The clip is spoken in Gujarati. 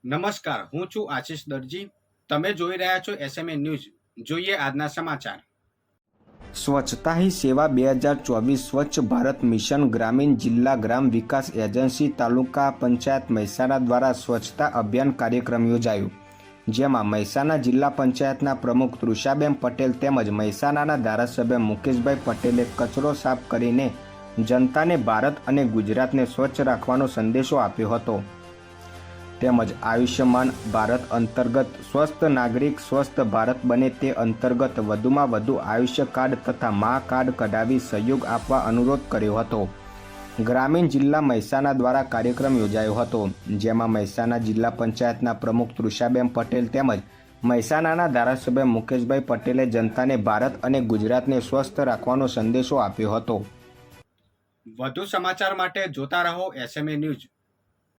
નમસ્કાર, હું છું આશિષ દરજી. તમે જોઈ રહ્યા છો એસએમએ ન્યૂઝ. જોઈએ આજના સમાચાર. સ્વચ્છતા હી સેવા 2024 સ્વચ્છ ભારત મિશન ગ્રામીણ જિલ્લા ગ્રામ વિકાસ એજન્સી તાલુકા પંચાયત મહેસાણા દ્વારા સ્વચ્છતા અભિયાન કાર્યક્રમ યોજાયો, જેમાં મહેસાણા જિલ્લા પંચાયતના પ્રમુખ તૃષાબેન પટેલ તેમજ મહેસાણાના ધારાસભ્ય મુકેશભાઈ પટેલે કચરો સાફ કરીને જનતાને ભારત અને ગુજરાતને સ્વચ્છ રાખવાનો સંદેશો આપ્યો હતો. તેમજ આયુષ્યમાન ભારત અંતર્ગત સ્વસ્થ નાગરિક સ્વસ્થ ભારત બને તે અંતર્ગત વધુમાં વધુ આયુષ્ય કાર્ડ તથા મા કાર્ડ કઢાવી સહયોગ આપવા અનુરોધ કર્યો હતો. ગ્રામીણ જિલ્લા મહેસાણા દ્વારા કાર્યક્રમ યોજાયો હતો, જેમાં મહેસાણા જિલ્લા પંચાયતના પ્રમુખ તૃષાબેન પટેલ તેમજ મહેસાણાના ધારાસભ્ય મુકેશભાઈ પટેલે જનતાને ભારત અને ગુજરાતને સ્વસ્થ રાખવાનો સંદેશો આપ્યો હતો. વધુ સમાચાર માટે જોતા રહો એસએમએ ન્યૂઝ.